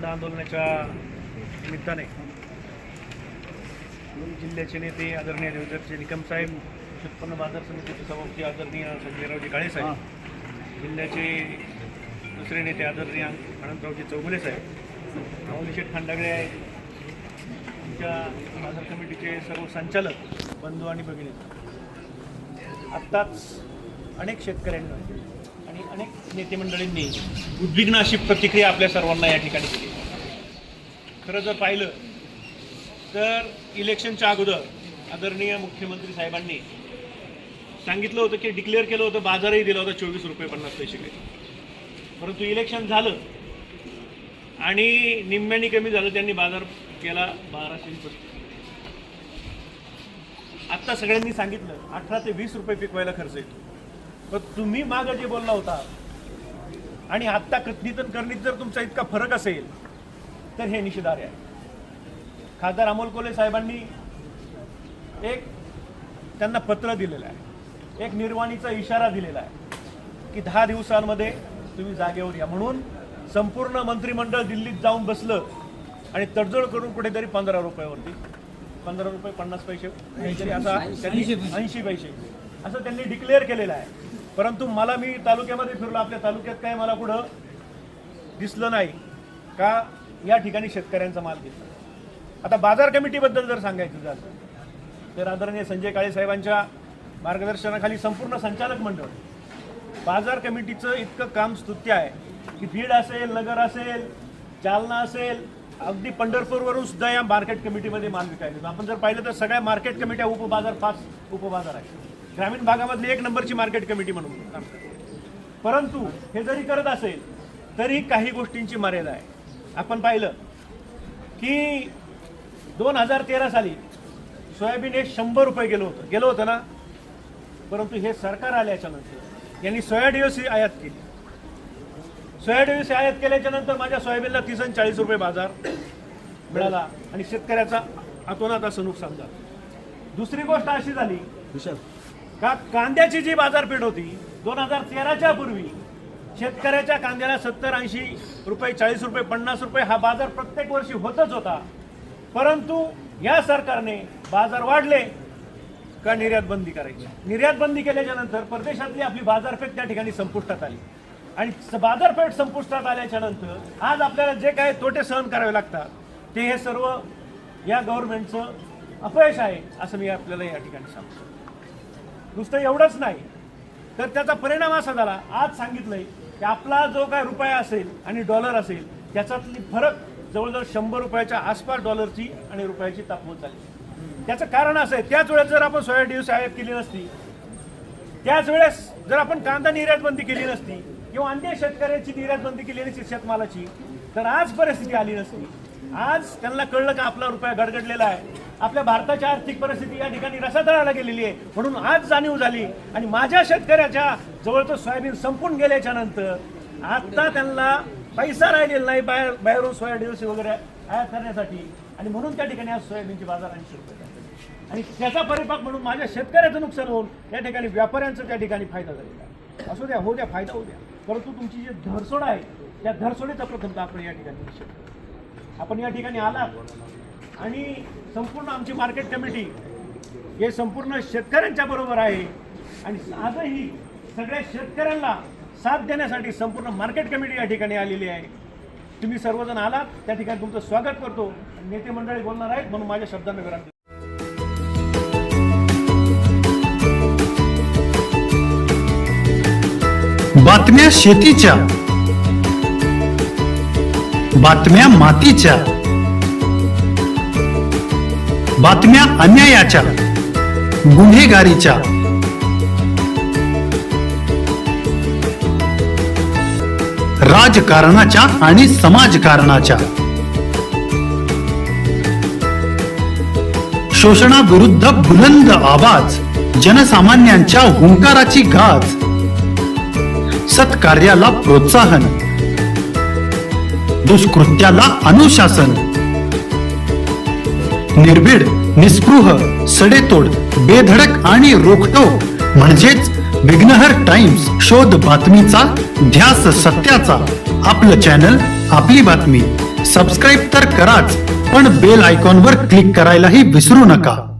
बंद आंदोलनाच्या निमित्ताने जिल्ह्याचे नेते आदरणीय देवधरचे निकम साहेब, उत्पन्न बाजार समितीचे सभापती आदरणीय संजयरावजी काळे साहेब, जिल्ह्याचे दुसरे नेते आदरणीय अनंतरावजी चौगुले साहेब, माऊलीशेठ खांडागळे आहे, आमच्या बाजार कमिटीचे सर्व संचालक बंधू आणि भगिनी, आत्ताच अनेक शेतकऱ्यांनी आणि अनेक नेते मंडळींनी उद्विग्न अशी प्रतिक्रिया आपल्या सर्वांना या ठिकाणी दिली. खरं जर पाहिलं तर इलेक्शनच्या अगोदर आदरणीय मुख्यमंत्री साहेबांनी सांगितलं होतं की डिक्लेअर केलं होतं, बाजारही दिला होता 24 रुपये 50 पैसे काही. परंतु इलेक्शन झालं आणि निम्म्यानी कमी झालं, त्यांनी बाजार केला 1235. आत्ता सगळ्यांनी सांगितलं 18 ते 20 रुपये पिकवायला खर्च येतो. पण तुम्ही मागं जे बोलला होता आणि आत्ता कथनित करणीत जर तुमचा इतका फरक असेल तर हे निषेधार्ह आहे. खासदार अमोल कोल्हे साहेबांनी एक त्यांना पत्र दिलेलं आहे, एक निर्वाणीचा इशारा दिलेला आहे की 10 दिवसांमध्ये तुम्ही जागेवर या म्हणून. संपूर्ण मंत्रिमंडळ दिल्लीत जाऊन बसलं आणि तडजोड करून कुठेतरी 15 रुपयावरती 15 रुपये 50 पैसे असा 80 पैसे असं त्यांनी डिक्लेअर केलेलं आहे. परंतु मला, मी तालुक्यामध्ये फिरलो, आपल्या तालुक्यात काय मला कुठं दिसलं नाही का या ठिकाणी शेतकऱ्यांचा माल घेतला. आता बाजार कमिटीबद्दल जर सांगायचं झालं तर आदरणीय संजय काळे साहेबांच्या मार्गदर्शनाखाली संपूर्ण संचालक मंडळ, बाजार कमिटीचं इतकं काम स्तुत्य आहे की बीड असेल, नगर असेल, जालना असेल, अगदी पंढरपूरवरून सुद्धा या मार्केट कमिटीमध्ये माल विकायला. आपण जर पाहिलं तर सगळ्या मार्केट कमिट्या उपबाजार 5 उपबाजार आहे. ग्रामीण भागामधली 1 नंबरची मार्केट कमिटी म्हणून काम करते. परंतु हे जरी करत असेल तरी काही गोष्टींची मर्यादा आहे. आपण पाहिलं की 2013 साली सोयाबीन हे 100 रुपये गेलं होतं ना. परंतु हे सरकार आल्याच्या नंतर यांनी सोया DOC आयात केली. सोया DOC आयात केल्याच्या नंतर माझ्या सोयाबीनला 30 आणि 40 रुपये बाजार मिळाला आणि शेतकऱ्याचा अतोनात असं नुकसान झालं. दुसरी गोष्ट अशी झाली का कांद्याची जी बाजारपेठ होती 2013च्या पूर्वी शेतकऱ्याच्या कांद्याला 70-80 रुपये, 40 रुपये, 50 रुपये हा बाजार प्रत्येक वर्षी होतच होता. परंतु या सरकारने बाजार वाढले का निर्यात बंदी करायची. निर्यात बंदी केल्याच्या नंतर परदेशातली आपली बाजारपेठ त्या ठिकाणी संपुष्टात आली आणि बाजारपेठ संपुष्टात आल्याच्या नंतर आज आपल्याला जे काही तोटे सहन करावे लागतात ते हे सर्व या गव्हर्नमेंटचं अपयश आहे असं मी आपल्याला या ठिकाणी सांगतो. नुसतं एवढंच नाही तर त्याचा परिणाम असा झाला, आज सांगितलंय की आपला जो काय रुपया असेल आणि डॉलर असेल त्याच्यातली फरक जवळजवळ 100 रुपयाच्या आसपास डॉलरची आणि रुपयाची तापमान झाली. त्याचं कारण असं आहे, त्याच वेळेस जर आपण सोया DOC आयात केली नसती, त्याच वेळेस जर आपण कांदा निर्यात बंदी केली नसती किंवा अन्य शेतकऱ्यांची निर्यात बंदी केली नसती शेतमालाची, तर आज परिस्थिती आली नसती. आज त्यांना कळलं का आपला रुपया गडगडलेला आहे, आपल्या भारताची आर्थिक परिस्थिती या ठिकाणी रसातळाला गेलेली आहे, म्हणून आज जाणीव झाली. आणि माझ्या शेतकऱ्याच्या जवळचं सोयाबीन संपून गेल्याच्या नंतर आता त्यांना पैसा राहिलेला नाही बाहेरून सोया DOC वगैरे आयात करण्यासाठी आणि म्हणून त्या ठिकाणी आज सोयाबीनची बाजार 80 रुपये आणि त्याचा परिपाक म्हणून माझ्या शेतकऱ्याचं नुकसान होऊन त्या ठिकाणी व्यापाऱ्यांचं त्या ठिकाणी फायदा झालेला आहे. असू द्या, होऊ द्या, फायदा होऊ द्या, परंतु तुमची जी धरसोड आहे त्या धरसोडीचा प्रथमतः आपण या ठिकाणी निषेध करू. आपण या ठिकाणी आलात आणि संपूर्ण आमची मार्केट कमिटी हे संपूर्ण शेतकऱ्यांच्या बरोबर आहे आणि आजही सगळ्या शेतकऱ्यांना साथ देण्यासाठी संपूर्ण मार्केट कमिटी या ठिकाणी आलेली आहे. तुम्ही सर्वजण आलात त्या ठिकाणी तुमचं स्वागत करतो. नेते मंडळी बोलणार आहेत म्हणून माझ्या शब्दांना विराम देतो. बातम्या शेतीच्या, बातम्या मातीच्या, बातम्या अन्यायाच्या, गुन्हेगारीच्या, राजकारणाच्या आणि समाजकारणाच्या, शोषणाविरुद्ध बुलंद आवाज, जनसामान्यांच्या हुंकाराची गाज, सत्कार्याला प्रोत्साहन, दुष्कृत्याला अनुशासन, निर्भीड, निस्पृह, सडेतोड, बेधडक आणि रोखटोक म्हणजेच विघ्नहर टाइम्स. शोध बातमीचा, ध्यास सत्याचा. आपलं चॅनल, आपली बातमी. सबस्क्राईब तर कराच, पण बेल आयकॉनवर क्लिक करायलाही विसरू नका.